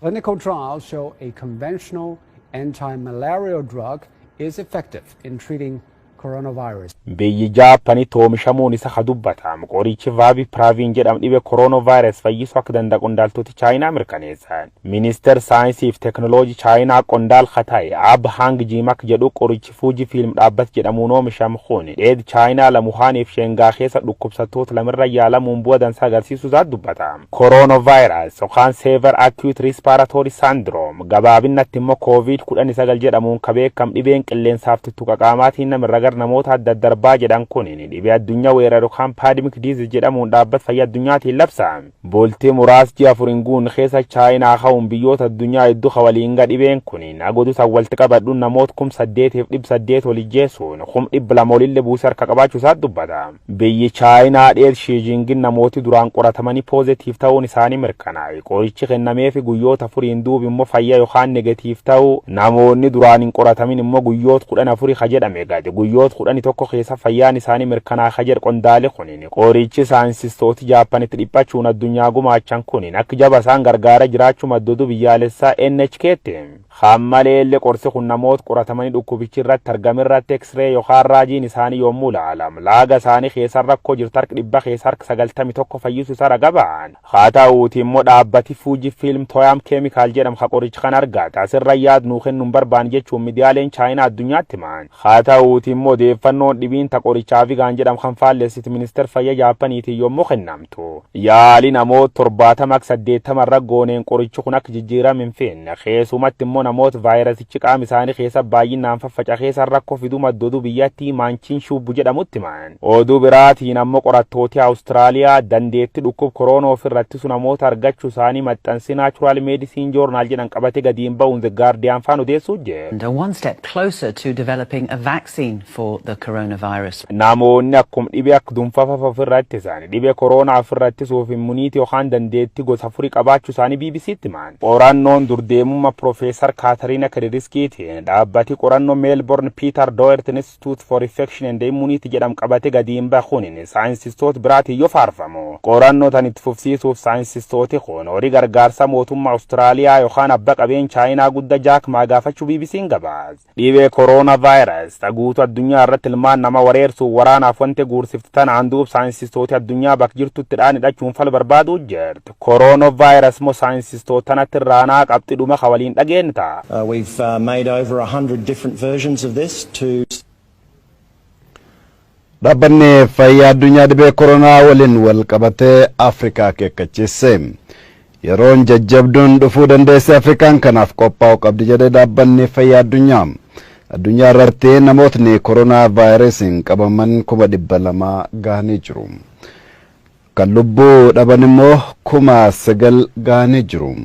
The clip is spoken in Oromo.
Clinical trials show a conventional anti-malarial drug is effective in treating coronavirus. Biyyi Jaappaanii oomishamuun isa hadubbatamu qorichi Favipiravir jedhamu dhibee coronavirus fayyisuu akka danda'u qondaaltoti Chaayinaa mirkaneessan. Ministeer saayinsii fi teekinooloojii Chaayinaa qondaal Khataayi Abhang Jimak jedhu qorichi Fujifilm dhaabbata jedhamuun oomishamu kun dheedhi Chaayinaa lamuhaaniif Shengaa keessa dhukkubsattoota lamirra yaalamuun bu'aa dansaa agarsiisuu isaa dubbatama. Coronavirus yookaan Severe Acute Respiratory Syndrome gabaabinatti immoo COVID-19 jedhamuun kan beekamu dhibeen qilleensaaf tuttuqa qaamaatiin namirra namoota adda darbaa jedhan kun dhibee addunyaa weeraru kan pandemic disease jedhamuun dhaabbata fayyaa addunyaatiin labsame. Bultii muraas ji'a afuriin guun keessa Chaayinaa ka'uun biyyoota addunyaa hedduu waliin dhibeen kun nagodu walitti qabadhuun namoota 8,800 olii jeessuun 200 olillee buusee harka qabaachuu isaa dubbata. Biyyi Chaayinaa dheed Shiijingin namooti duraan qoratamanii poozitiif ta'uun isaanii mirkanaa'e. Qorichi kennameef guyyoota afuriin duuba immoo fayyaa yookaan negatiif ta'u namoonni duraan hin qoratamin immoo guyyoota 14 jedhame gadi guyyoota 11 keessa fayyaan isaanii mirkanaa jedhu qondaale kunin qorichi saayinsistooti Jaappaanitti dhiphachuun addunyaa gumaachan kunin akka jaba isaan gargaara jiraachuu maddodu biyyaalessaa NHK'tti. Hammaleellee qorsi kun namoota qoratamanii dhukkubichi irratti argamirratti X-ray yookaan raajiin isaanii yommuu ilaalamu laaga isaanii keessa rakkoo jirtu harka 100 keessa harka 91 fayyisuu isaa ragabaan. Haa ta'uuti immoo dhaabbati Fujifilm Toyam Chemical jedhamu ka qorichi kan argate asirra yaadnuu kennuun barbaanne jechuun miidiyaaleen Chaayinaa addunyaatti himan. Haa ta'uuti immoo odeeffannoon dhibiin ta qorichaa Vigaan jedhamu kan faalleessiti ministeer fayyaa Jaappaaniitiin yommuu kennamtu. Yaali namoota 70-80 irra gooneen qorichi kun akka jijjiirame hin feene keessumatti immoo namoota vaayirasichi qaama isaanii keessa baay'inaan faffacakeessan rakkoo fiduu maddooduu biyyattii maanchiin shubbu jedhamutti himan. Oduu biraatiin ammoo qorattooti Awustiraaliyaa dandeetti dhukkub koronaa ofirratti su namoota argachuu isaanii maxxansi Natural Medicine Journal jedhan qabate gadiin ba'uun The Guardian faan odeessuu jee. One step closer to developing a vaccine for the coronavirus. Namoonni akkuma dhibee akka dunfafa ofirratti isaanii dhibee koronaa ofirratti suuf immuniitii yookaan dandeetti gosa afurii qabaachuu isaanii BBC'tti himan. Qorannoon durdeemummaa Profeesar Kaatariina Kiriskiitiin dhaabbati qorannoo Melbourne Peter Doherty Institute for Infection and Immunity jedhamu qabate gadiin bahuun saayinsistoota biraatiin yoo faarfamu. Qorannoo tan itti fufsiisuuf saayinsistooti kun horii gargaarsa mootummaa Awustiraaliyaa yookaan abbaa qabeen Chaayinaa guddaa Jaak Maa gaafachuu BBC'n gabaase. Dhibee coronavirus guutuu addunyaa irratti ilmaan nama wareersu waraanaaf wanti guursiftu tanaan duub saayinsistooti addunyaa bakka jirtutti hidhachuun fala barbaaduu jirti. Coronavirus moo saayinsistoota tanatti irraanaa qabxi dhuma waliin dhageenta. We've made over 100 different versions of this to Dhaabbanni fayyaa addunyaa dhibee koronaa waliin wal qabatee Afrikaa keekkachiise. Yeroon jajjabduun dhufuu dandeesse Afrikaan kanaaf qophaa'uu qabdi jedhe dhaabbanni fayyaa addunyaa. Addunyaa irratti namootni koronaa vaayirasiin qabaman 200,000 gahanii jiru. Kan lubbuu dhaban immoo 9,000 gahanii jiru.